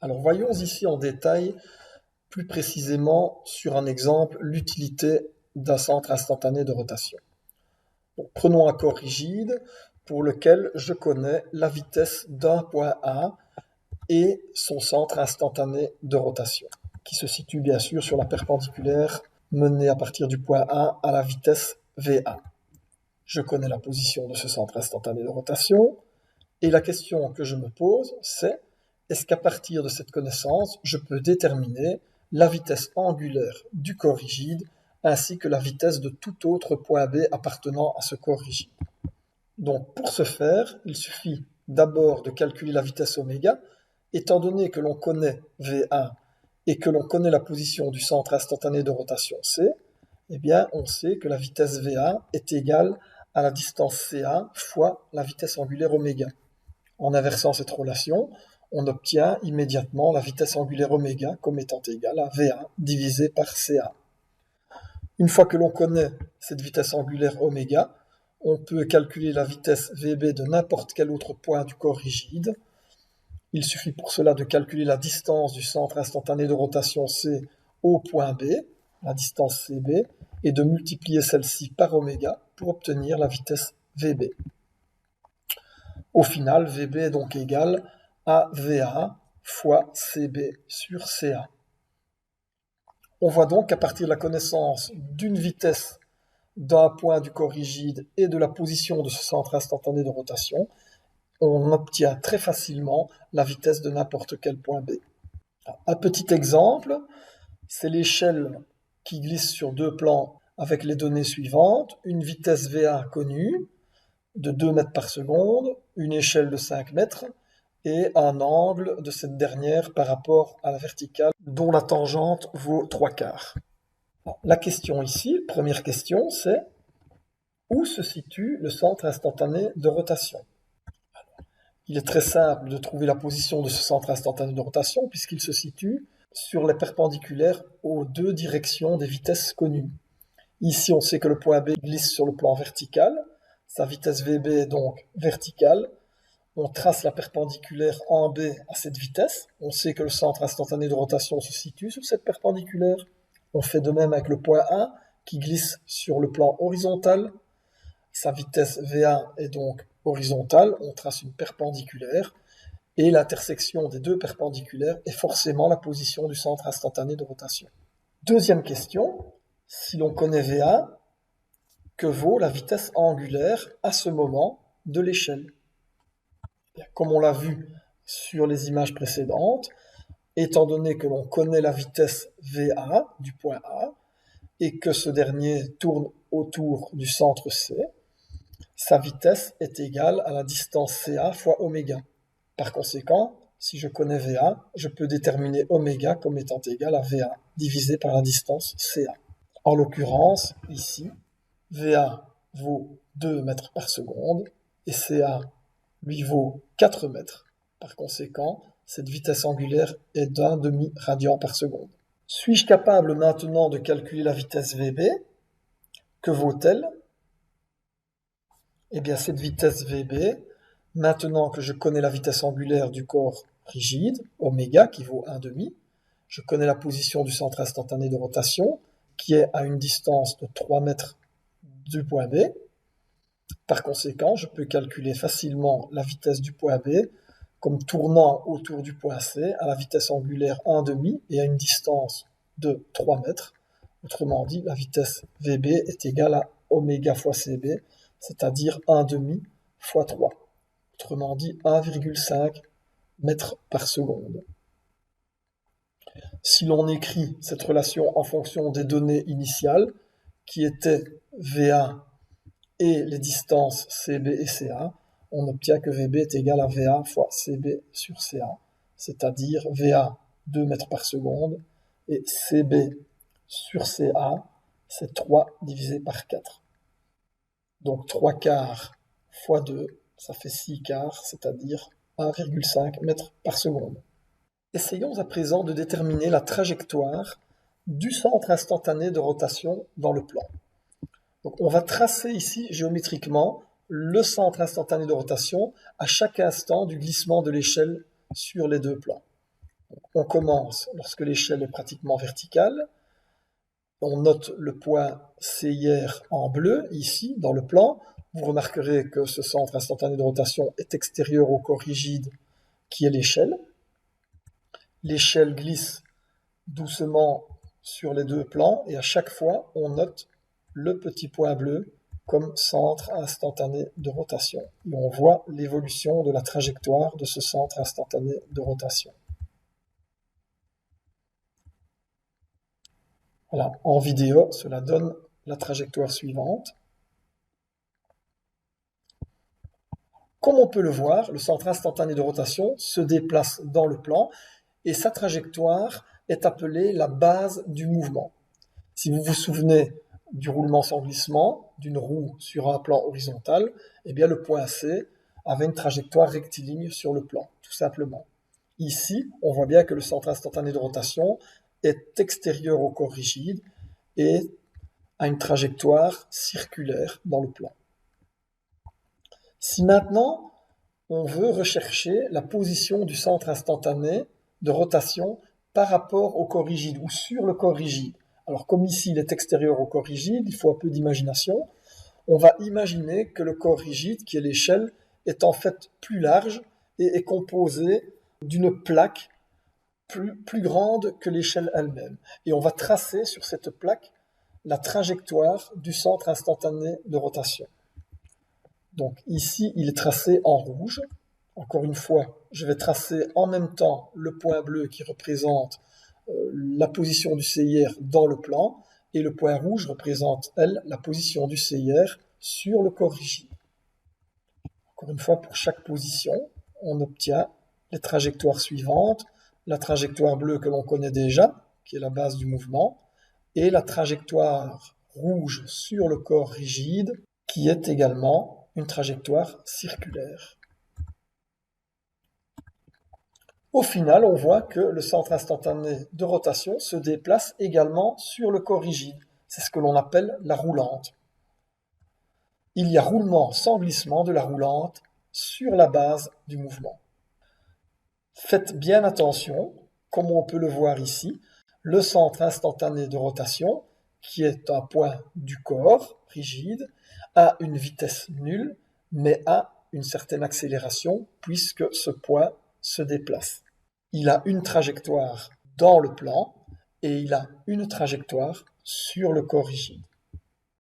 Alors voyons ici en détail, plus précisément sur un exemple, l'utilité d'un centre instantané de rotation. Donc, prenons un corps rigide pour lequel je connais la vitesse d'un point A et son centre instantané de rotation, qui se situe bien sûr sur la perpendiculaire menée à partir du point A à la vitesse VA. Je connais la position de ce centre instantané de rotation, et la question que je me pose, c'est est-ce qu'à partir de cette connaissance, je peux déterminer la vitesse angulaire du corps rigide ainsi que la vitesse de tout autre point B appartenant à ce corps rigide. Donc pour ce faire, il suffit d'abord de calculer la vitesse oméga, étant donné que l'on connaît V1 et que l'on connaît la position du centre instantané de rotation C, eh bien on sait que la vitesse V1 est égale à la distance CA fois la vitesse angulaire oméga. En inversant cette relation, on obtient immédiatement la vitesse angulaire oméga comme étant égale à V1 divisé par CA. Une fois que l'on connaît cette vitesse angulaire oméga, on peut calculer la vitesse VB de n'importe quel autre point du corps rigide. Il suffit pour cela de calculer la distance du centre instantané de rotation C au point B, la distance CB, et de multiplier celle-ci par oméga pour obtenir la vitesse VB. Au final, VB est donc égal à VA fois CB sur CA. On voit donc qu'à partir de la connaissance d'une vitesse d'un point du corps rigide et de la position de ce centre instantané de rotation, on obtient très facilement la vitesse de n'importe quel point B. Un petit exemple, c'est l'échelle qui glisse sur deux plans avec les données suivantes, une vitesse VA connue de 2 mètres par seconde, une échelle de 5 mètres et un angle de cette dernière par rapport à la verticale dont la tangente vaut 3/4. La question ici, première question, c'est où se situe le centre instantané de rotation? Il est très simple de trouver la position de ce centre instantané de rotation puisqu'il se situe sur les perpendiculaires aux deux directions des vitesses connues. Ici, on sait que le point B glisse sur le plan vertical, sa vitesse VB est donc verticale. On trace la perpendiculaire en B à cette vitesse. On sait que le centre instantané de rotation se situe sur cette perpendiculaire. On fait de même avec le point A qui glisse sur le plan horizontal. Sa vitesse V1 est donc horizontale. On trace une perpendiculaire. Et l'intersection des deux perpendiculaires est forcément la position du centre instantané de rotation. Deuxième question, si l'on connaît V1, que vaut la vitesse angulaire à ce moment de l'échelle? Comme on l'a vu sur les images précédentes, étant donné que l'on connaît la vitesse VA du point A et que ce dernier tourne autour du centre C, sa vitesse est égale à la distance CA fois oméga. Par conséquent, si je connais VA, je peux déterminer oméga comme étant égal à VA divisé par la distance CA. En l'occurrence, ici, VA vaut 2 mètres par seconde et CA lui vaut 4 mètres. Par conséquent, cette vitesse angulaire est d'un demi-radian par seconde. Suis-je capable maintenant de calculer la vitesse VB? Que vaut-elle? Eh bien, cette vitesse VB, maintenant que je connais la vitesse angulaire du corps rigide, oméga, qui vaut 1 demi, je connais la position du centre instantané de rotation, qui est à une distance de 3 mètres du point B. Par conséquent, je peux calculer facilement la vitesse du point B comme tournant autour du point C à la vitesse angulaire 1 demi et à une distance de 3 mètres. Autrement dit, la vitesse VB est égale à oméga fois CB, c'est-à-dire 1 demi fois 3. Autrement dit, 1,5 mètres par seconde. Si l'on écrit cette relation en fonction des données initiales, qui étaient V1 et les distances CB et CA, on obtient que VB est égal à VA fois CB sur CA, c'est-à-dire VA 2 mètres par seconde et CB sur CA, c'est 3 divisé par 4. Donc 3/4 fois 2, ça fait 6/4, c'est-à-dire 1,5 mètres par seconde. Essayons à présent de déterminer la trajectoire du centre instantané de rotation dans le plan. Donc on va tracer ici géométriquement le centre instantané de rotation à chaque instant du glissement de l'échelle sur les deux plans. on commence lorsque l'échelle est pratiquement verticale. On note le point CIR en bleu, ici, dans le plan. Vous remarquerez que ce centre instantané de rotation est extérieur au corps rigide qui est l'échelle. L'échelle glisse doucement sur les deux plans et à chaque fois, on note le petit point bleu comme centre instantané de rotation. Et on voit l'évolution de la trajectoire de ce centre instantané de rotation. Voilà, en vidéo, cela donne la trajectoire suivante. Comme on peut le voir, le centre instantané de rotation se déplace dans le plan et sa trajectoire est appelée la base du mouvement. Si vous vous souvenez du roulement sans glissement d'une roue sur un plan horizontal, eh bien le point C avait une trajectoire rectiligne sur le plan, tout simplement. Ici, on voit bien que le centre instantané de rotation est extérieur au corps rigide et a une trajectoire circulaire dans le plan. Si maintenant, on veut rechercher la position du centre instantané de rotation par rapport au corps rigide ou sur le corps rigide. Alors comme ici il est extérieur au corps rigide, il faut un peu d'imagination. On va imaginer que le corps rigide, qui est l'échelle, est en fait plus large et est composé d'une plaque plus grande que l'échelle elle-même. Et on va tracer sur cette plaque la trajectoire du centre instantané de rotation. Donc ici, il est tracé en rouge. Encore une fois, je vais tracer en même temps le point bleu qui représente la position du CIR dans le plan et le point rouge représente, elle, la position du CIR sur le corps rigide. Encore une fois, pour chaque position, on obtient les trajectoires suivantes. La trajectoire bleue que l'on connaît déjà, qui est la base du mouvement, et la trajectoire rouge sur le corps rigide, qui est également une trajectoire circulaire. Au final, on voit que le centre instantané de rotation se déplace également sur le corps rigide. C'est ce que l'on appelle la roulante. Il y a roulement sans glissement de la roulante sur la base du mouvement. Faites bien attention, comme on peut le voir ici, le centre instantané de rotation, qui est un point du corps rigide, a une vitesse nulle, mais a une certaine accélération puisque ce point se déplace. Il a une trajectoire dans le plan et il a une trajectoire sur le corps rigide.